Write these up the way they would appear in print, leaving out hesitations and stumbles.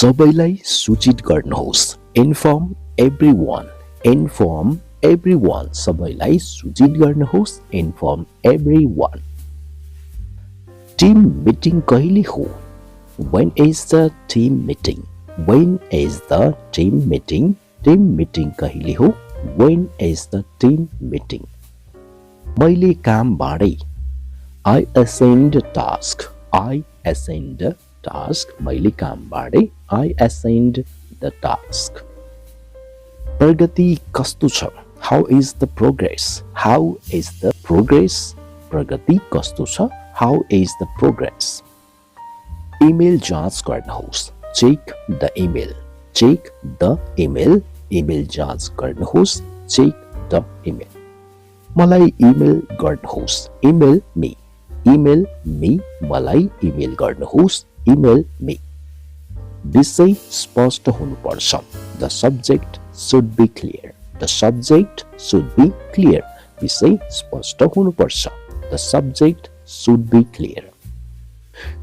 सबैलाई सूचित गर्नुहोस् इन्फर्म एभ्रीवन सबैलाई सूचित गर्नुहोस् इन्फर्म एभ्रीवन टिम मिटिङ कहिले हो when is the team meeting team meeting कहिले हो when is the team meeting मैले काम बाँडे I assigned task मैले काम बाँडे I assigned the task प्रगति कस्तो छ how is the progress प्रगति कस्तो छ how is the progress email जाँच गर्नुहोस् check the email इमेल जाँच गर्नुहोस् check the email मलाई इमेल गर्नुहोस् email me मलाई इमेल गर्नुहोस् email me विषय स्पष्ट हुनुपर्छ the subject should be clear विषय स्पष्ट हुनुपर्छ the subject should be clear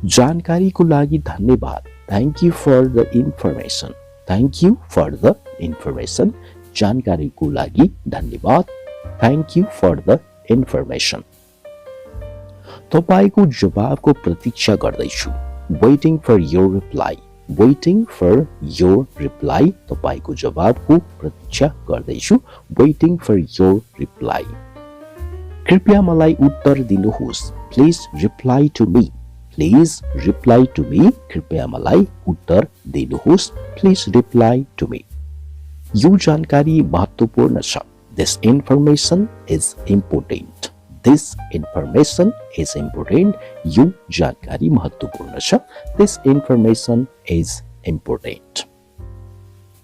जानकारीको लागि धन्यवाद thank you for the information जानकारीको लागि धन्यवाद thank you for the information तपाईको जवाबको प्रतीक्षा गर्दैछु waiting for your reply तपाईको जवाबको प्रतीक्षा गर्दैछु waiting for your reply कृपया मलाई उत्तर दिनुहोस् please reply to me कृपया मलाई उत्तर दिनुहोस् please reply to me यो जानकारी महत्त्वपूर्ण छ this information is important यो जानकारी महत्त्वपूर्ण छ this information is important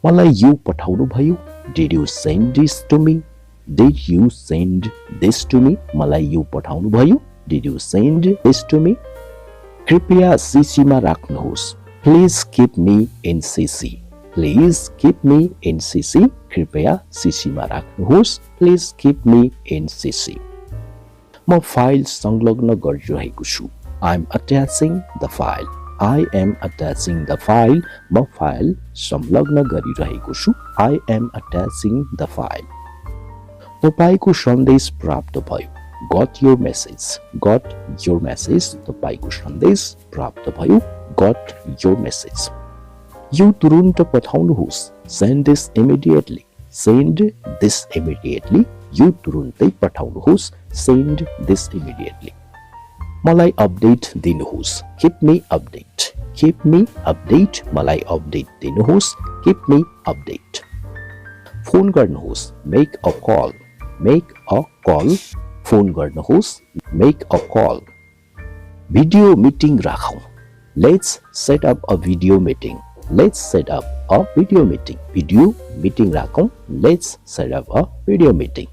मलाई यो पठाउनु भयो did you send this to me मलाई यो पठाउनु भयो did you send this to me कृपया सीसीमा राख्नुहोस् please keep me in CC कृपया सीसीमा राख्नुहोस् please keep me in CC म फाइल संलग्न गरिरहेको छु I am attaching the file म फाइल संलग्न गरिरहेको छु I am attaching the file तपाईको सन्देश प्राप्त भयो got your message तपाईको सन्देश प्राप्त भयो got your message यो तुरुन्त पठाउनुहोस् send this immediately यो तुरुन्तै पठाउनुहोस् send this immediately मलाई अपडेट दिनुहोस् keep me update मलाई अपडेट दिनुहोस् keep me update फोन गर्नुहोस् make a call फोन गर्नुहोस् make a call video meeting राखौं let's set up a video meeting video meeting राखौं let's set up a video meeting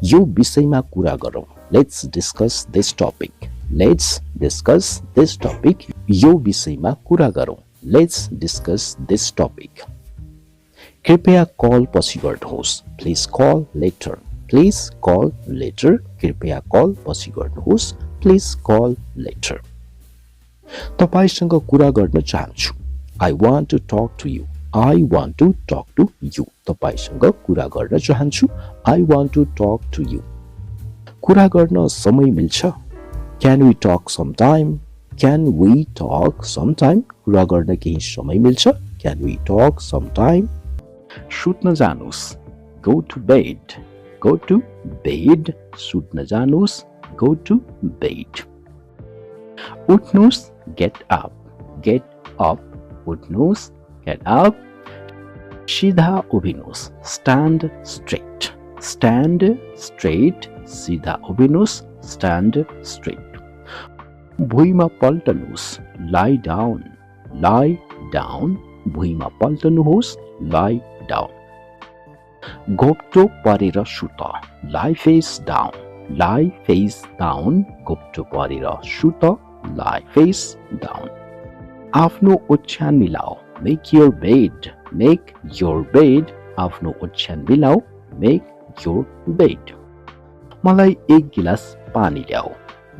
यो विषयमा कुरा गरौं let's discuss this topic यो विषयमा कुरा गरौं let's discuss this topic कृपया कल पछि गर्नुहोस् please call later कृपया कल पछि गर्नुहोस् please call later तपाईसँग कुरा गर्न चाहन्छु I want to talk to you तपाईसँग कुरा गर्न चाहन्छु I want to talk to you कुरा गर्न समय मिल्छ Can we talk sometime कुरा गर्न केही समय मिल्छ Can we talk sometime सुत्न जानुस् Go to bed सुत्न जानुस् Go to bed उठ्नुस् Get up उठ्नुस् Get up सीधा उभिनुस् Stand straight सीधा उभिनुस् Stand straight भुइँमा पल्टनुस् Lie down भुइँमा पल्टनुहोस् Lie down घोप्टो परेर सुत Lie face down घोप्टो परेर सुत Lie face down आफ्नो ओछ्यान मिलाऊ Make your bed आफ्नो ओछ्यान मिलाऊ Make your bed मलाई एक गिलास पानी ल्याऊ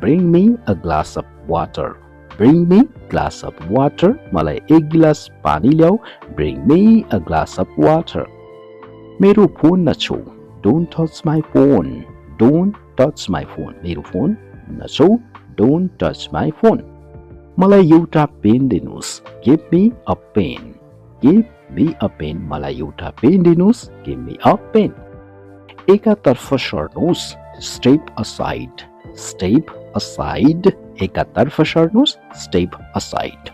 Bring me a glass of water Bring me glass of water. मलाई एक गिलास पानी ल्याऊ. Bring me a glass of water. मेरो फोन नछौ. Don't touch my phone. Don't touch my phone. मेरो फोन नछौ. Don't touch my phone. मलाई एउटा पेन दिनुहोस्. Give me a pen. Give me a pen. मलाई एउटा पेन दिनुहोस्. Give me a pen. एकातर्फ सर्नुहोस्. Step aside. Step aside. एकातर्फ सर्नुहोस्. Step aside.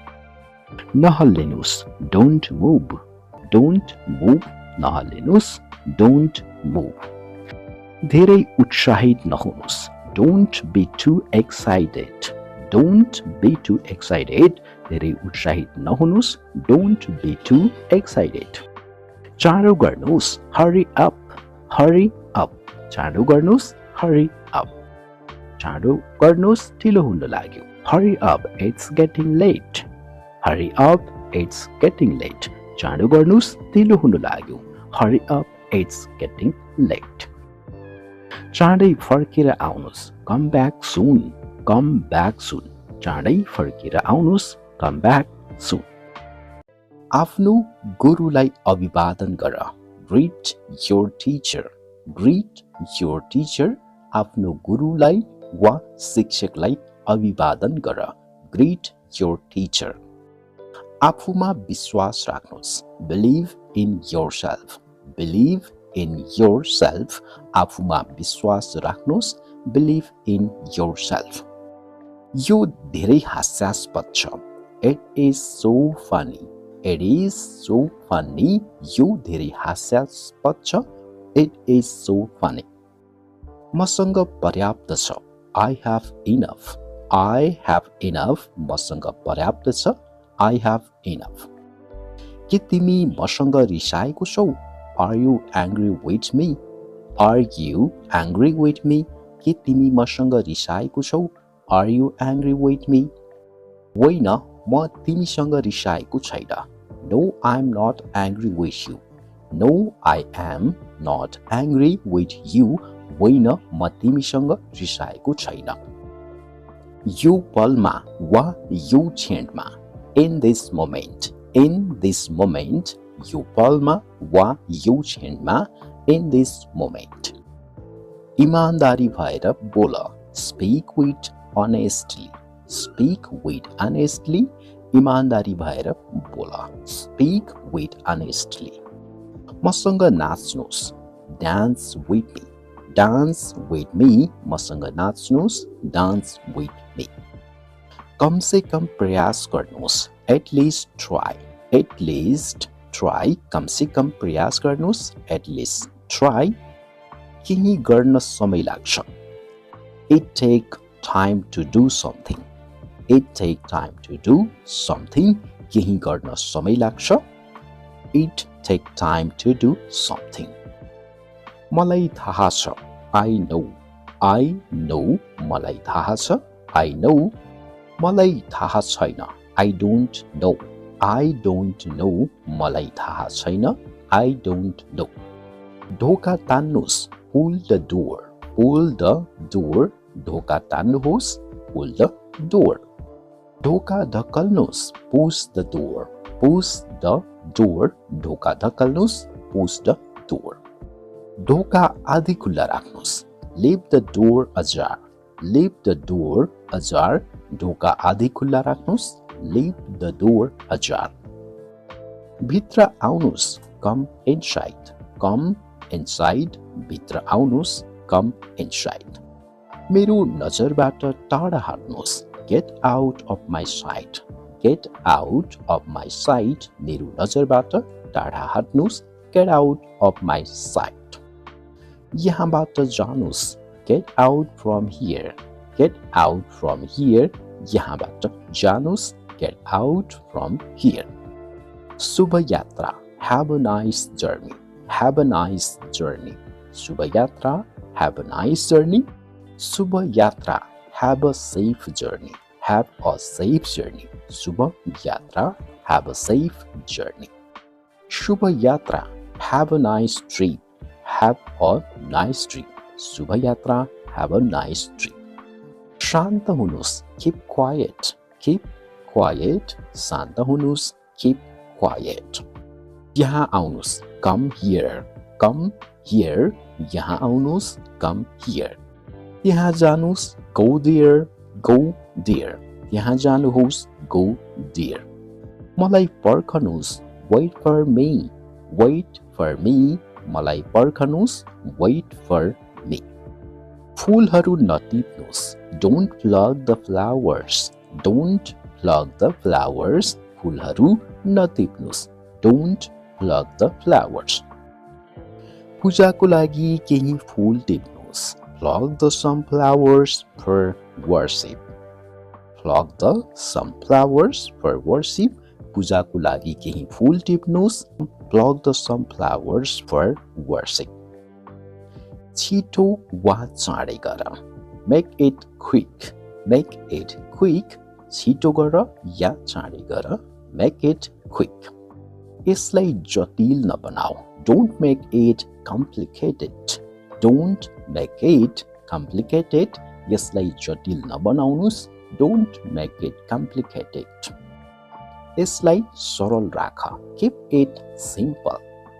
नहल्लिनुहोस्. Don't move. Don't move. नहल्लिनुहोस्. Don't move. धेरै उत्साहित नहुनुहोस्. Don't be too excited. Don't be too excited. धेरै उत्साहित नहुनुहोस्. Don't be too excited. चाँडो गर्नुहोस्. Hurry up. Hurry up. चाँडो गर्नुहोस्. Hurry up. चाँडो गर्नुहोस्. ढिलो हुन लाग्यो. Hurry up. It's getting late. Hurry up. It's getting late. चाँडो गर्नुहोस्. ढिलो हुन लाग्यो. Hurry up. It's getting late. चाँडै फर्केर आउनुहोस्. Come back soon. Come back soon. चाँडै फर्केर आउनुहोस्. Come back soon. आफ्नो गुरुलाई अभिवादन गर. Greet your teacher. Greet your teacher. आफ्नो गुरुलाई वा शिक्षकलाई अभिवादन गर. Greet your teacher. आफूमा विश्वास राख्नुहोस्. Believe in yourself. Believe in yourself. आफूमा विश्वास राख्नुहोस्. Believe in yourself. यो धेरै हास्यास्पद छ. It is so funny. It is so funny. यो धेरै हास्यास्पद छ. It is so funny. मसँग पर्याप्त छ. I have enough. I have enough. मसँग पर्याप्त छ. I have enough. के तिमी मसँग रिसाएको छौ? Are you angry with me? Are you angry with me? के तिमी मसँग रिसाएको छौ? Are you angry with me? होइन, म तिमीसँग रिसाएको छैन. No, I'm not angry with you. No, I am not angry with you. होइन, म तिमीसँग रिसाएको छैन. यो पलमा वा यो क्षणमा. In this moment. In this moment. यो पलमा वा यो क्षणमा. In this moment. इमानदारी भएर बोल. Speak with honestly. Speak with honestly. इमानदारी भएर बोल. Speak with honestly. मसँग नाच्नुहोस्. Dance with me. Dance with me. मसँग नाच्नुहोस्. Dance with me. कम से कम प्रयास गर्नुहोस्. At least try. At least try. कम से कम प्रयास गर्नुहोस्. At least try. केही गर्न समय लाग्छ. It take time to do something. It take time to do something. केही गर्न समय लाग्छ. It take time to do something. मलाई थाहा छ. I know. I know. मलाई थाहा छ. I know. मलाई थाहा छैन. I don't know. I don't know. मलाई थाहा छैन. I don't know. ढोका तान्नुहोस्. Pull the door. Pull the door. ढोका तान्नुहोस्. Pull the door. ढोका धक्कल्नुहोस्. Push the door. Push the door. ढोका धक्कल्नुहोस्. Push the door. ढोका आधी खुल्ला राख्नुहोस्. Leave the door ajar. Leave the door ajar. ढोका आधी खुल्ला राख्नुहोस्. Leave the door ajar. भित्र आउनुहोस्. Come inside. Come inside. भित्र आउनुहोस्. Come inside. मेरो नजरबाट टाढा हट्नुहोस्. Get out of my sight. Get out of my sight. मेरो नजरबाट टाढा हट्नुहोस्. Get out of my sight. यहाँबाट जानुहोस्. Get out from here. Get out from here. यहाँबाट जानुहोस्. Get out from here. शुभ यात्रा. Have a nice journey. Have a nice journey. शुभ यात्रा. Have a nice journey. शुभ यात्रा. Have a safe journey. Have a safe journey. शुभ यात्रा. Have a safe journey. शुभ यात्रा. Have a nice trip. Have a nice trip. शुभ यात्रा. Have a nice trip. शान्त हुनुहोस्. Keep quiet. Keep quiet. शान्त हुनुस्, keep quiet. यहाँ आउनुस्, come here. Come here. यहाँ आउनुस्, come here. त्यहाँ जानुस्, go there. Go there. त्यहाँ जानुहोस्, go there. मलाई पर्खनुस्, wait for me. Wait for me. मलाई पर्खनुस्, wait for me. फूलहरू नटिप्नुस्, don't pluck the flowers. Don't pluck the flowers. फूलहरू नटिप्नुस्, don't pluck the flowers. पूजाको लागि केही फूल टिप्नुस्, pluck the sunflowers for worship. Pluck the sunflowers for worship. पूजाको लागि केही फूल टिप्नुस्, pluck the sunflowers for worship. छिटो वा चाँडै गर, make it quick. Make it quick. छिटो गर या चाँडै गर, make it quick. यसलाई जटिल नबनाऊ, don't make it complicated. Don't make it complicated. यसलाई जटिल नबनाउनुस्, don't make it complicated. यसलाई सरल राख, keep it simple.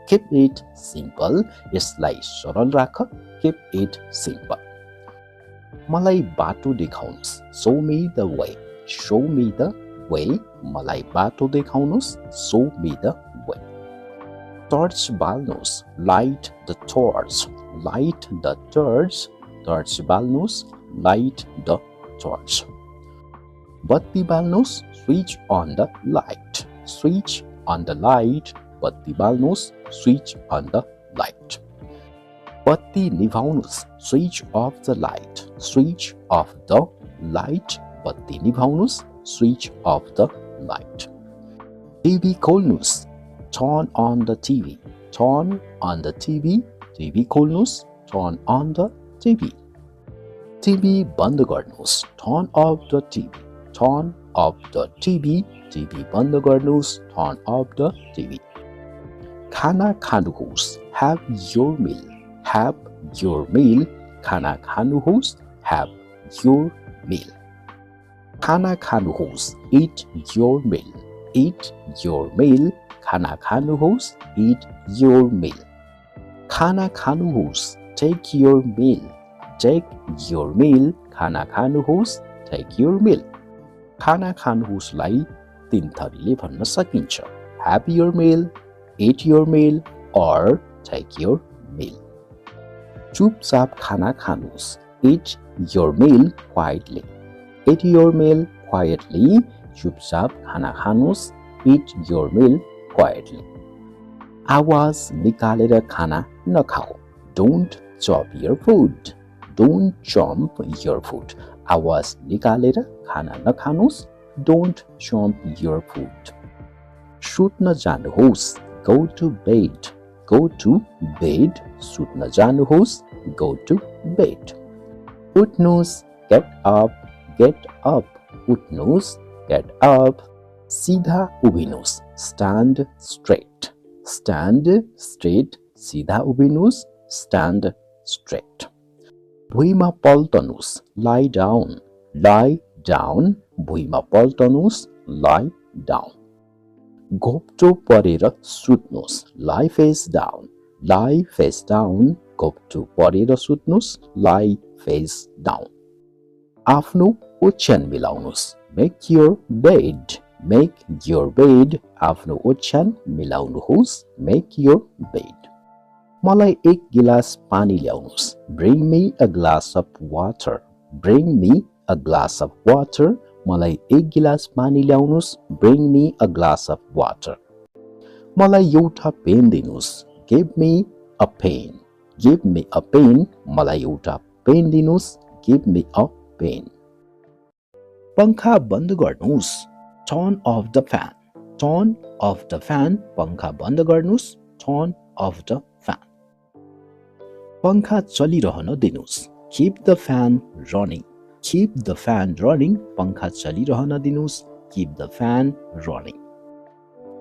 Keep it simple. यसलाई सरल राख, keep it simple. मलाई बाटो देखाउनुस्, show me the way. Show me the way. मलाई बाटो देखाउनुस्, show me the way. Torch बाल्नुस्, light the torch. Light the torch. Torch बाल्नुस्, light the torch. बत्ती बाल्नुस्, switch on the light. Switch on the light. बत्ती बाल्नुस्, switch on the light. बत्ती निभाउनुस्, switch off the light. Switch off the light. बत्ती निभाउनुस्, switch off the light. TV खोल्नुस्, turn on the TV. Turn on the TV. TV खोल्नुस्, turn on the TV. TV बन्द गर्नुस्, turn off the TV. Turn off the TV. TV बन्द गर्नुस्, turn off the TV. खाना खानुहोस्, have your meal. Have your meal. खाना खानुहोस्, have your meal. खाना खानुहोस्, eat your meal. Eat your meal. खाना खानुहोस्, eat your meal. खाना खानुहोस्, take your meal. Take your meal. खाना खानुहोस्, take your meal. खाना खानुहोस्लाई तीन थरीले भन्न सकिन्छ, have your meal, eat your meal, or take your meal. चुपचाप खाना खानुहोस्, eat your meal quietly. Eat your meal quietly. चुपचाप खाना खानुहोस्, eat your meal quietly. आवाज निकालेर खाना नखाऊ, don't chop your food. Don't chomp your food. आवाज निकालेर खाना नखानुहोस्, don't chomp your food. सुत्न जानुहोस्, go to bed. Go to bed. सुत्न जानुहोस्, go to bed. उठ्नुहोस्, get up. Get up. उठ्नुहोस्, get up. सिधा उभिनुहोस्, stand straight. Stand straight. सिधा उभिनुहोस्, stand straight. भुइँमा पल्टनुस्, lie down. Lie down. भुइँमा पल्टनुस्, lie down. घोप्टो परेर सुत्नुहोस्, lie face down. Lie face down. घोप्टो परेर सुत्नुहोस्, lie face down. आफ्नो ओछ्यान मिलाउनुहोस्, make your bed. Make your bed. आफ्नो ओछ्यान मिलाउनुहोस्, make your bed. मलाई एक गिलास पानी ल्याउनुहोस्, bring me a glass of water. Bring me a glass of water. मलाई एक गिलास पानी ल्याउनुहोस्, bring me a glass of water. मलाई एउटा पेन दिनुहोस्, give me a pen. Give me a pen. मलाई एउटा पेन दिनुहोस्, give me a pen. पंखा बन्द गर्नुहोस्, turn off the fan. Turn off the fan. पंखा बन्द गर्नुहोस्, turn off the fan. पंखा चलिरहन दिनुहोस्, keep the fan running. Keep the fan running. पंखा चलिरहन दिनुहोस्, keep the fan running.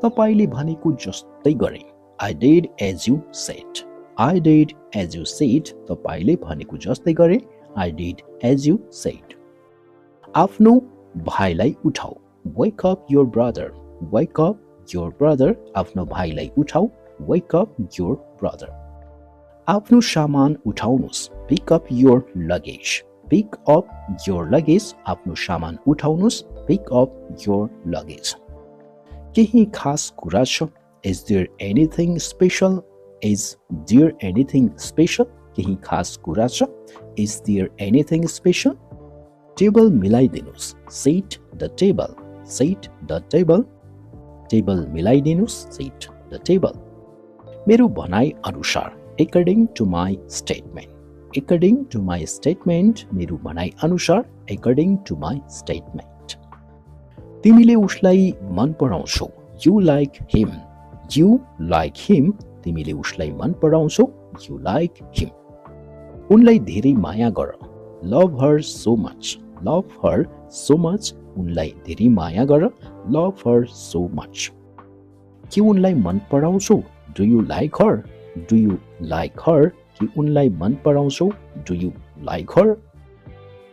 तपाईले भनेको जस्तै गरे, I did as you said. I did as you said. तपाईले भनेको जस्तै गरे, I did as you said. आफ्नो भाइलाई उठाऊ, Wake up your brother. Wake up your brother. आफ्नो भाइलाई उठाऊ. Wake up your brother. आफ्नो सामान उठाउनुस्. Pick up your luggage. Pick up your luggage. आफ्नो सामान उठाउनुस्. Pick up your luggage. केही खास कुरा छ? Is there anything special? Is there anything special? केही खास कुरा छ? Is there anything special? Table मिलाइदिनुस्. Set the table. Set the table. Table मिलाइदिनुस्. Set the table. मेरो भनाइ अनुसार. According to my statement. According to my statement. मेरो भनाइ अनुसार. According to my statement. तिमीले उसलाई मन पराउँछौ. You like him. You like him. तिमीले उसलाई मन पराउँछौ. You like him. उनलाई धेरै माया गर. Love her so much. Love her so much. उनलाई धेरै माया गर. Love her so much. के उनलाई मन पराउँछौ? Do you like her? Do you like her? के उनलाई मन पराउँछौ? Do you like her?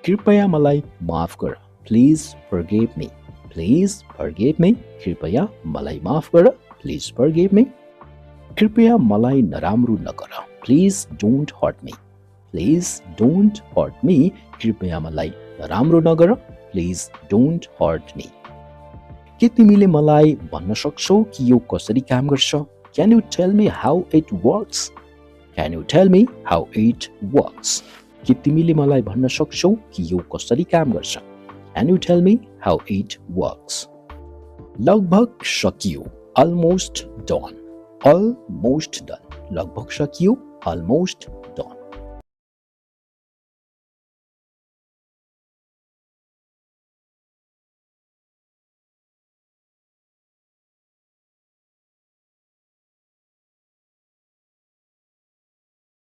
कृपया मलाई माफ गर. Please forgive me. Please forgive me. कृपया मलाई माफ गर. Please forgive me. कृपया मलाई नराम्रो नगर. Please don't hurt me. Please don't hurt me. कृपया मलाई नराम्रो नगर. Please don't hurt me. के तिमीले मलाई भन्न सक्छौ कि यो कसरी काम गर्छ? Can you tell me how it works? Can you tell me how it works? के तिमीले मलाई भन्न सक्छौ कि यो कसरी काम गर्छ? Can you tell me how it works? लगभग सकियो. Almost done. Almost done. लगभग सकियो. Almost done.